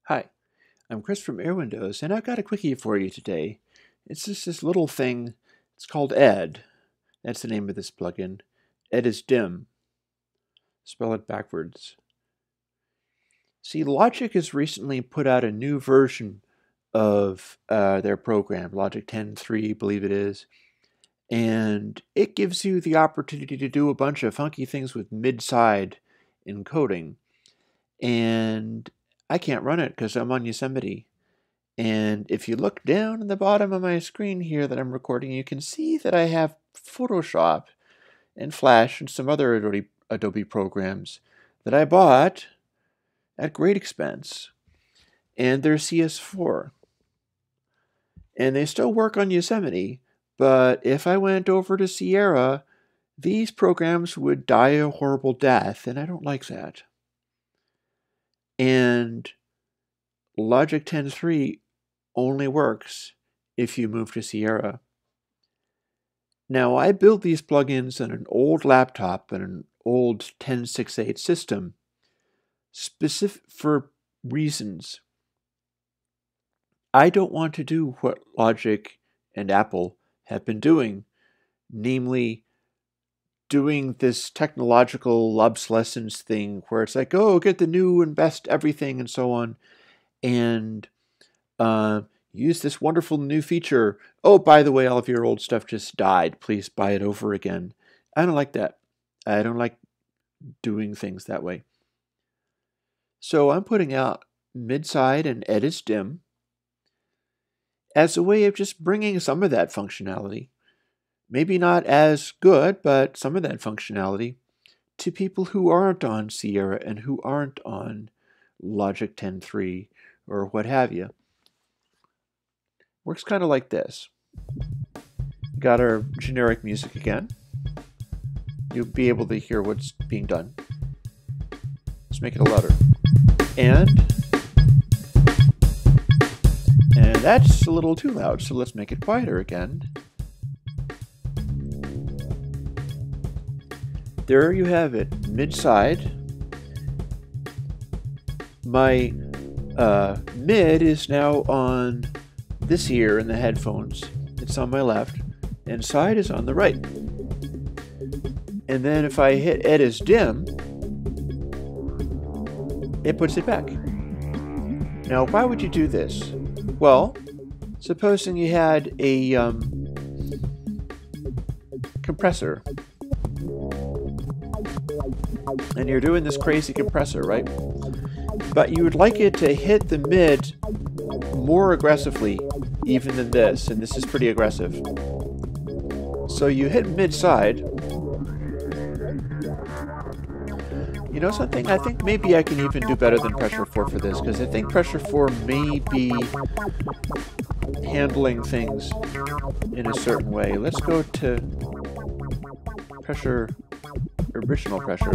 Hi, I'm Chris from Airwindows, and I've got a quickie for you today. It's just this little thing. It's called Ed. That's the name of this plugin. Ed is dim. Spell it backwards. See, Logic has recently put out a new version of their program, Logic 10.3, I believe it is, and it gives you the opportunity to do a bunch of funky things with mid-side encoding. And I can't run it because I'm on Yosemite. And if you look down at the bottom of my screen here that I'm recording, you can see that I have Photoshop and Flash and some other Adobe programs that I bought at great expense. And they're CS4. And they still work on Yosemite, but if I went over to Sierra, these programs would die a horrible death, and I don't like that. And Logic 10.3 only works if you move to Sierra. Now, I built these plugins on an old laptop and an old 10.6.8 system, specific for reasons. I don't want to do what Logic and Apple have been doing, namely doing this technological obsolescence thing where it's like, oh, get the new and best everything and so on, and use this wonderful new feature. Oh, by the way, all of your old stuff just died. Please buy it over again. I don't like that. I don't like doing things that way. So I'm putting out mid-side and Ed is dim as a way of just bringing some of that functionality, maybe not as good, but some of that functionality, to people who aren't on Sierra and who aren't on Logic 10.3 or what have you. Works kind of like this. Got our generic music again. You'll be able to hear what's being done. Let's make it louder. And that's a little too loud, so let's make it quieter again. There you have it, mid-side. My mid is now on this ear in the headphones. It's on my left, and side is on the right. And then if I hit Ed is dim, it puts it back. Now, why would you do this? Well, supposing you had a compressor, and you're doing this crazy compressor, right? But you would like it to hit the mid more aggressively even than this, and this is pretty aggressive. So you hit mid-side. You know something? I think maybe I can even do better than Pressure 4 for this, because I think Pressure 4 may be handling things in a certain way. Let's go to pressure, original pressure.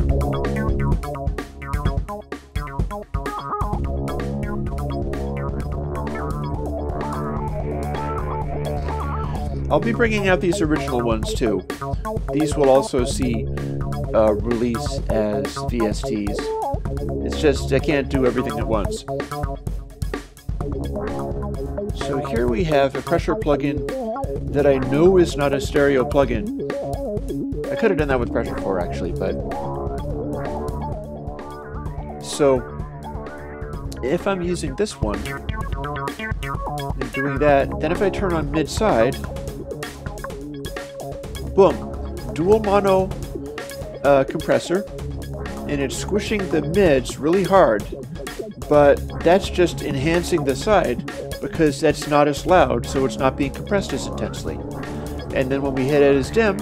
I'll be bringing out these original ones too. These will also see release as VSTs. It's just I can't do everything at once. So here we have a pressure plugin that I know is not a stereo plugin. I could have done that with Pressure 4 actually, but... So, if I'm using this one, and doing that, then if I turn on mid-side, boom, dual mono compressor, and it's squishing the mids really hard, but that's just enhancing the side because that's not as loud, so it's not being compressed as intensely. And then when we hit Ed is dim,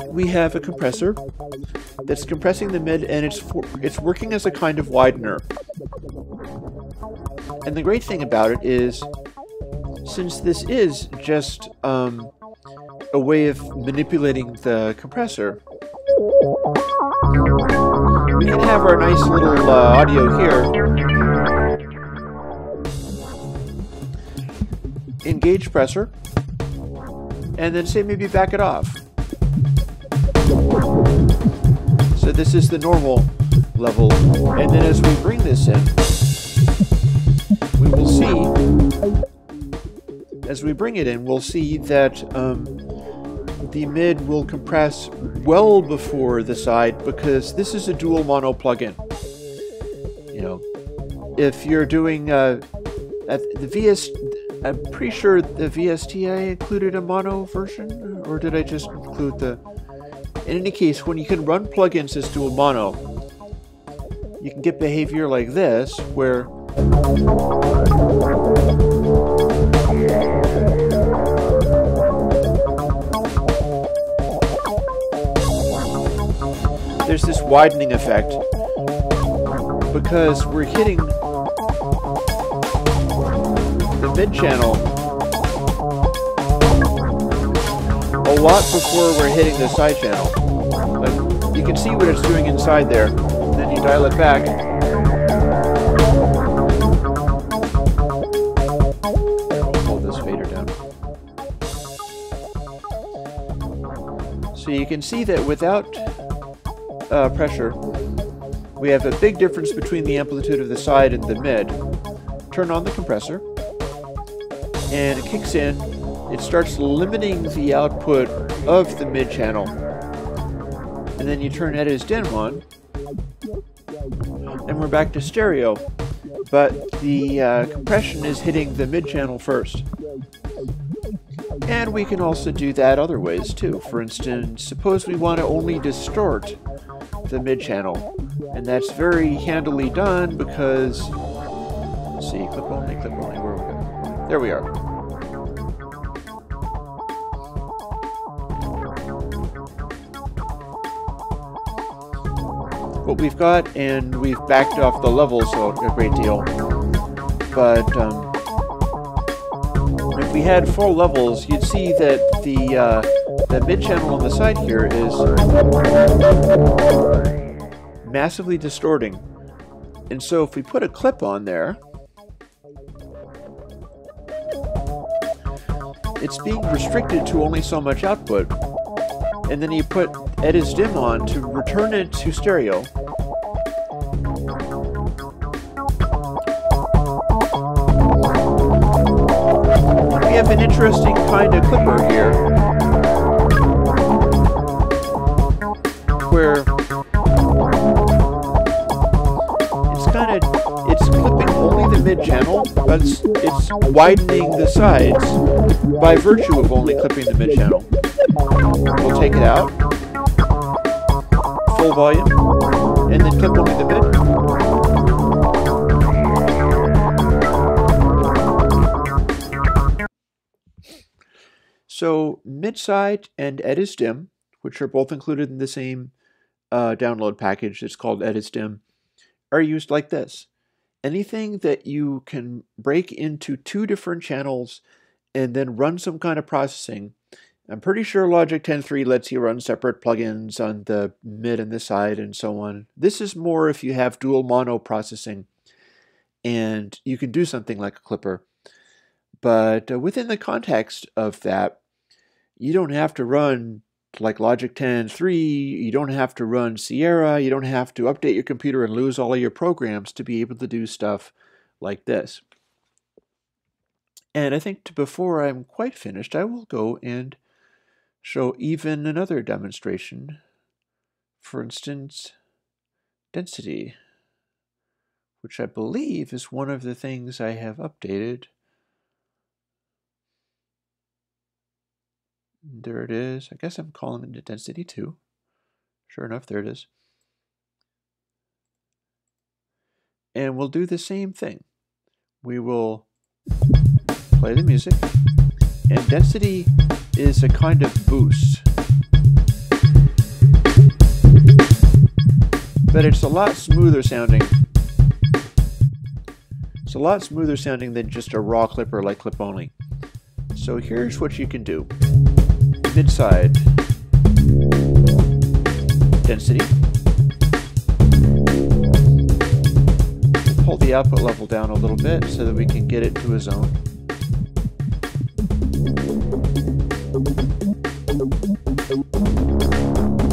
we have a compressor that's compressing the mid, and it's working as a kind of widener. And the great thing about it is, since this is just a way of manipulating the compressor, we can have our nice little audio here. Engage pressure, and then say maybe back it off. So this is the normal level, and then as we bring this in, we will see, as we bring it in, we'll see that the mid will compress well before the side, because this is a dual mono plugin. You know, if you're doing at the VS, I'm pretty sure the VSTI included a mono version, or did I just include the... In any case, when you can run plugins as dual mono, you can get behavior like this, where there's this widening effect, because we're hitting the mid channel a lot before we're hitting the side channel. But you can see what it's doing inside there. And then you dial it back. I'll hold this fader down. So you can see that without pressure, we have a big difference between the amplitude of the side and the mid. Turn on the compressor, and it kicks in. It starts limiting the output of the mid channel, and then you turn Ed as dim on, and we're back to stereo, but the compression is hitting the mid channel first. And we can also do that other ways too. For instance, suppose we want to only distort the mid channel, and that's very handily done because, let's see, clip only, where we go? There we are. What we've got, and we've backed off the levels a great deal, but if we had full levels, you'd see that the mid channel on the side here is massively distorting. And so if we put a clip on there, it's being restricted to only so much output. And then you put Ed as dim on to return it to stereo. We have an interesting kind of clipper here, where it's clipping only the mid channel, but it's widening the sides by virtue of only clipping the mid channel. We'll take it out, full volume, and then clip only the mid. So mid-side and Ed as dim, which are both included in the same download package, it's called Ed as dim, are used like this. Anything that you can break into two different channels and then run some kind of processing. I'm pretty sure Logic 10.3 lets you run separate plugins on the mid and the side and so on. This is more if you have dual mono processing and you can do something like a clipper. But within the context of that, you don't have to run like Logic 10.3, you don't have to run Sierra, you don't have to update your computer and lose all of your programs to be able to do stuff like this. And I think before I'm quite finished, I will go and show even another demonstration. For instance, density, which I believe is one of the things I have updated. There it is. I guess I'm calling it density 2. Sure enough, there it is. And we'll do the same thing. We will play the music, and density is a kind of boost. But it's a lot smoother sounding. It's a lot smoother sounding than just a raw clipper like clip only. So here's what you can do. Mid-side density. Pull the output level down a little bit so that we can get it to a zone.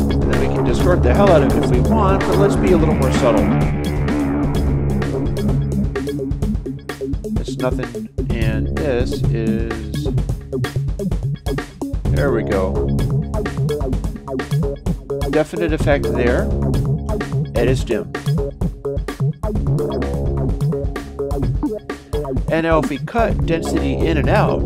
And then we can distort the hell out of it if we want, but let's be a little more subtle. It's nothing, and this is... There we go. Definite effect there. Ed is dim. And now if we cut density in and out,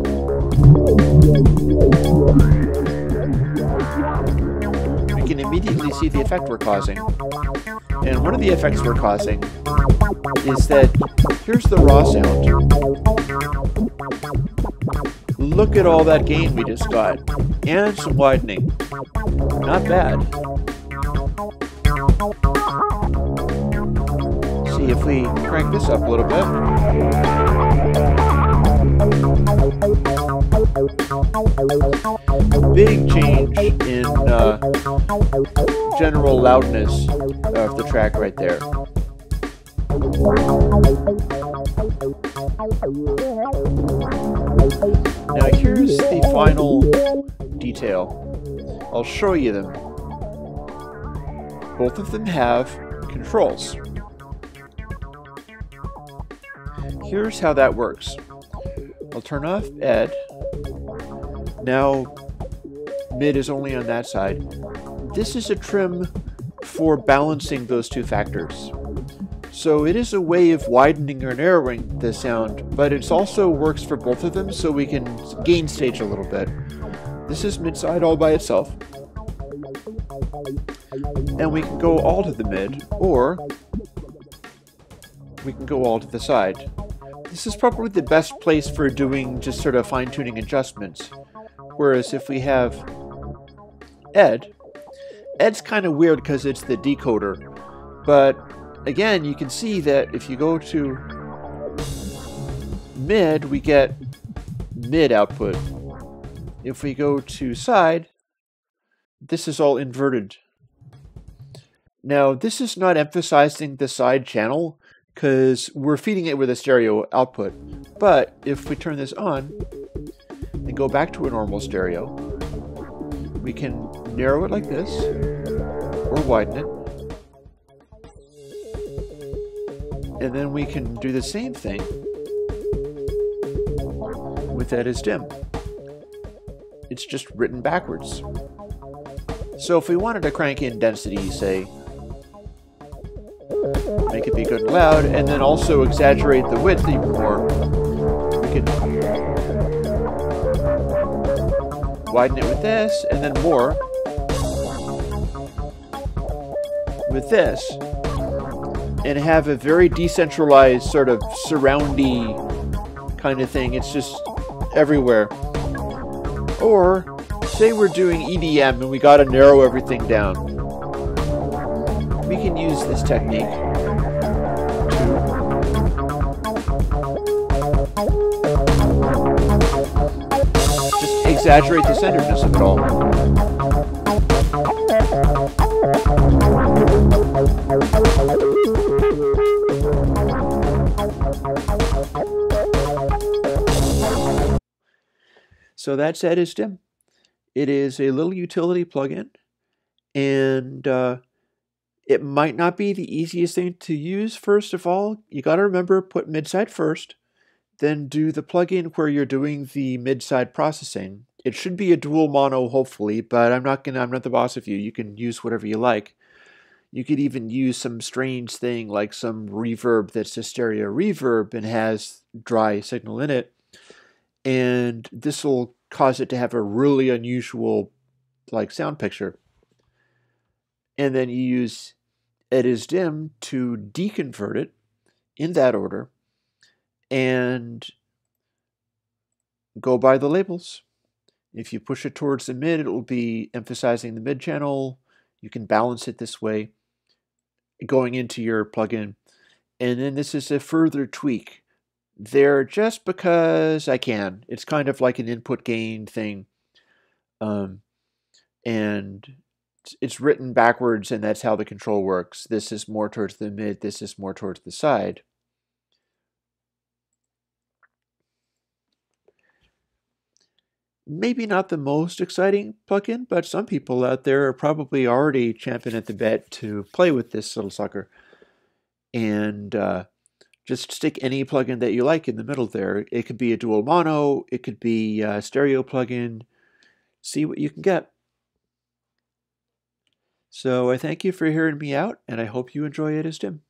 we can immediately see the effect we're causing. And one of the effects we're causing is that here's the raw sound. Look at all that gain we just got. And some widening. Not bad. See if we crank this up a little bit. Big change in general loudness of the track right there. Now here's the final detail. I'll show you them. Both of them have controls. Here's how that works. I'll turn off Ed. Now mid is only on that side. This is a trim for balancing those two factors. So it is a way of widening or narrowing the sound, but it also works for both of them, so we can gain stage a little bit. This is mid-side all by itself. And we can go all to the mid, or we can go all to the side. This is probably the best place for doing just sort of fine-tuning adjustments. Whereas if we have Ed's kind of weird because it's the decoder. But again, you can see that if you go to mid, we get mid output. If we go to side, this is all inverted. Now, this is not emphasizing the side channel because we're feeding it with a stereo output. But if we turn this on and go back to a normal stereo, we can narrow it like this or widen it. And then we can do the same thing with Ed is dim. It's just written backwards. So if we wanted to crank in density, say, make it be good and loud, and then also exaggerate the width even more, we can widen it with this, and then more with this, and have a very decentralized sort of surroundy kind of thing. It's just everywhere. Or say we're doing EDM and we got to narrow everything down. We can use this technique to just exaggerate the centeredness of it all. So that's Ed is dim. It is a little utility plugin, and it might not be the easiest thing to use. First of all, you got to remember, put mid-side first, then do the plugin where you're doing the mid-side processing. It should be a dual mono, hopefully, but I'm not the boss of you. You can use whatever you like. You could even use some strange thing like some reverb that's a stereo reverb and has dry signal in it, and this will cause it to have a really unusual like sound picture. And then you use Ed is dim to deconvert it in that order and go by the labels. If you push it towards the mid, it will be emphasizing the mid channel. You can balance it this way going into your plugin. And then this is a further tweak there just because I can. It's kind of like an input gain thing. And it's written backwards, and that's how the control works. This is more towards the mid, this is more towards the side. Maybe not the most exciting plugin, but some people out there are probably already champing at the bit to play with this little sucker. And just stick any plugin that you like in the middle there. It could be a dual mono, it could be a stereo plugin. See what you can get. So I thank you for hearing me out, and I hope you enjoy it as Tim.